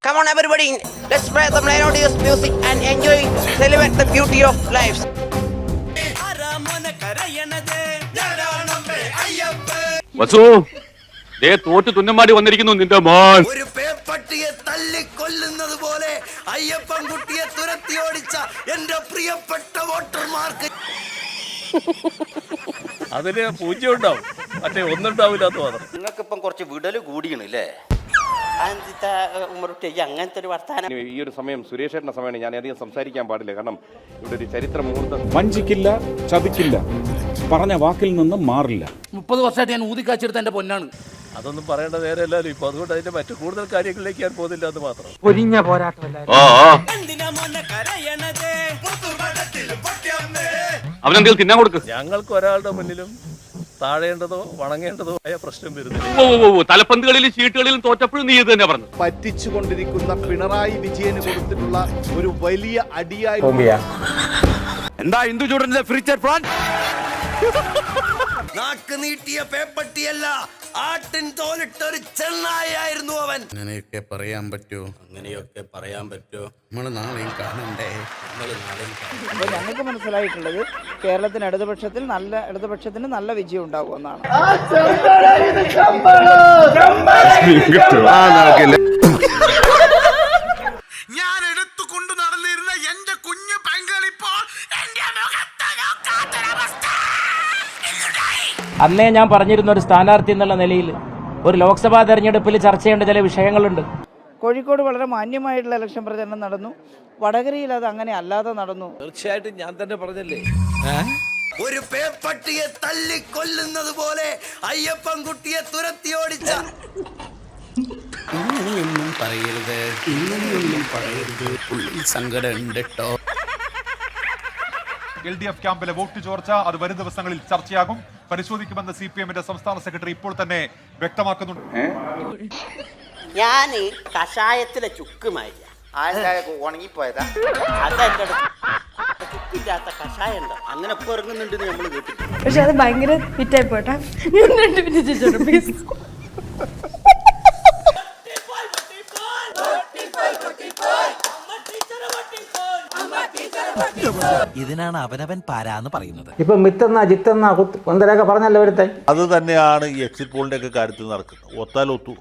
Come on, everybody, let's play the melodious music and enjoy, celebrate the beauty of life. വസു ദേ തോറ്റ് തുന്നമാടി വന്നിരിക്കുന്നു നിന്റെ മോൻ. ഒരു പേപ്പട്ടിയെ തല്ലിക്കൊല്ലുന്നത് പോലെ അയ്യപ്പൻ കുട്ടിയെ തുരത്തി ഓടിച്ച എന്റെ പ്രിയപ്പെട്ട വോട്ടർമാർക്ക് അതിന് പൂജ്യം ഉണ്ടാവും, മറ്റേ ഒന്നുണ്ടാവില്ലാത്ത മാത്രം. നിങ്ങൾക്കിപ്പം കുറച്ച് വിടല് കൂടിയണല്ലേ അങ്ങനത്തെ ഒരു വർത്താനം. ഈ ഒരു സമയം സുരേഷേട്ടന്റെ സമയമാണ്, ഞാൻ അധികം സംസാരിക്കാൻ പാടില്ല, കാരണം ഇവിടെ ഒരു ചരിത്ര മുഹൂർത്തം. വഞ്ചിക്കില്ല, ചതിക്കില്ല, പറഞ്ഞ വാക്കിൽ നിന്നും മാറില്ല. 30 വർഷമായിട്ട് ഞാൻ ഊതിക്കാച്ചെടുത്ത എന്റെ പൊന്നാണ്. അതൊന്നും പറയേണ്ട നേരമല്ലല്ലോ ഇപ്പൊ, അതുകൊണ്ട് അതിന്റെ മറ്റു കൂടുതൽ കാര്യങ്ങളിലേക്ക് ഞാൻ പോകുന്നില്ല എന്ന് മാത്രം. പൊരിഞ്ഞ പോരാട്ടമല്ല. അവനെന്തെങ്കിലും തിന്നാൻ കൊടുക്ക്. ഞങ്ങൾക്ക് ഒരാളുടെ മുന്നിലും താഴേണ്ടതോ വണങ്ങേണ്ടതോ ആയ പ്രശ്നം വരുന്നില്ല. തലപ്പന്തുകളിലും ചീട്ടുകളിലും തോറ്റപ്പോഴും നീ ഇത് തന്നെ പറഞ്ഞു. പറ്റിച്ചുകൊണ്ടിരിക്കുന്ന പിണറായി വിജയന് കൊടുത്തിട്ടുള്ള ഒരു വലിയ അടിയായി. എന്താ ഹിന്ദു ചൂടന്റെ ഫ്യൂച്ചർ പ്ലാൻ? നാക്ക് നീട്ടിയ പേപ്പട്ടിയല്ല, ആട്ടിൻ തോലിട്ടൊരു ചെന്നായായിരുന്നു അവൻ. അങ്ങനെയൊക്കെ പറയാൻ പറ്റുമോ? അങ്ങനെയൊക്കെ പറയാൻ പറ്റുമോ? നമ്മൾ നാളെയും കാണണ്ടേ? അപ്പോൾ ഞങ്ങൾക്ക് മനസ്സിലായിട്ടുള്ളത് കേരളത്തിന് ഇടതുപക്ഷത്തിന് നല്ല വിജയം ഉണ്ടാകുമെന്നാണ്. ഞാൻ എടുത്തുകൊണ്ട് നടന്നിരുന്ന എന്റെ കുഞ്ഞു പെങ്കളിപ്പോൾ അന്നേ ഞാൻ പറഞ്ഞിരുന്ന ഒരു സ്ഥാനാർത്ഥി എന്നുള്ള നിലയിൽ ഒരു ലോക്സഭാ തെരഞ്ഞെടുപ്പിൽ ചർച്ച ചെയ്യേണ്ട ചില വിഷയങ്ങളുണ്ട്. കോഴിക്കോട് വളരെ മാന്യമായിട്ടുള്ള ഇലക്ഷൻ പ്രചരണം നടന്നു. വടകരയിൽ അത് അങ്ങനെ അല്ലാതെ നടന്നു. തീർച്ചയായിട്ടും ഞാൻ തന്നെ പറഞ്ഞല്ലേ, ഒരു പേപ്പട്ടിയെ തല്ലിക്കൊല്ലുന്നത് പോലെ അയ്യപ്പൻ കുട്ടിയെ തുരത്തി ഓടിച്ച. ഇങ്ങനെയൊന്നും പറയരുത്, ഇങ്ങനെയൊന്നും പറയരുത്, ഉള്ളിൽ സങ്കടം ഉണ്ട് കേട്ടോ. LDF ക്യാമ്പിലെ വോട്ട് ചോർച്ച അത് വരും ദിവസങ്ങളിൽ ചർച്ചയാകും, പരിശോധിക്കുമെന്ന് CPM-ന്റെ സംസ്ഥാന സെക്രട്ടറി ഇപ്പോൾ തന്നെ വ്യക്തമാക്കുന്നുണ്ട്. ഞാൻ കഷായത്തിലെ ചുക്കുമായില്ല, ഉണങ്ങിപ്പോയതാ. അതെന്റെ ചുക്കില്ലാത്ത കഷായം ഉണ്ടോ അങ്ങനെ ഇപ്പൊ ഇറങ്ങുന്നുണ്ട് നമ്മൾ കേട്ടിട്ടുണ്ട്. പക്ഷെ അത് ഭയങ്കര ഹിറ്റായി പോട്ടെ. ഇതിനാണ് അവനവൻ പാരാന്ന് പറയുന്നത്. ഇപ്പൊ മിത്തെന്ന ജിത്തെന്ന ഒന്നരൊക്കെ പറഞ്ഞല്ലോ ഒരുത്തൻ. അത് തന്നെയാണ് ഈ എക്സിറ്റ് പോളിന്റെ ഒക്കെ കാര്യത്തിൽ നടക്കുന്നത്. ഒത്താൽ ഒത്തു,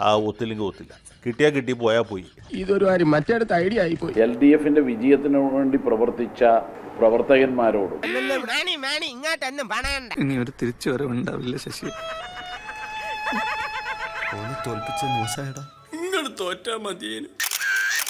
ആ ഒത്തില്ലെങ്കിൽ ഒത്തില്ല, കിട്ടിയാ കിട്ടി, പോയാ പോയി. ഇതൊരു മറ്റേടത്ത് ഐഡിയ ആയിപ്പോയി. LDF-ന്റെ വിജയത്തിനു വേണ്ടി പ്രവർത്തിച്ച പ്രവർത്തകന്മാരോടും ഇനി ഒരു തിരിച്ചു വരവുണ്ടാവില്ല ശശി. തോൽപ്പിച്ച മോശമായിടാ. നിങ്ങൾ തോറ്റാ മതിയേനും.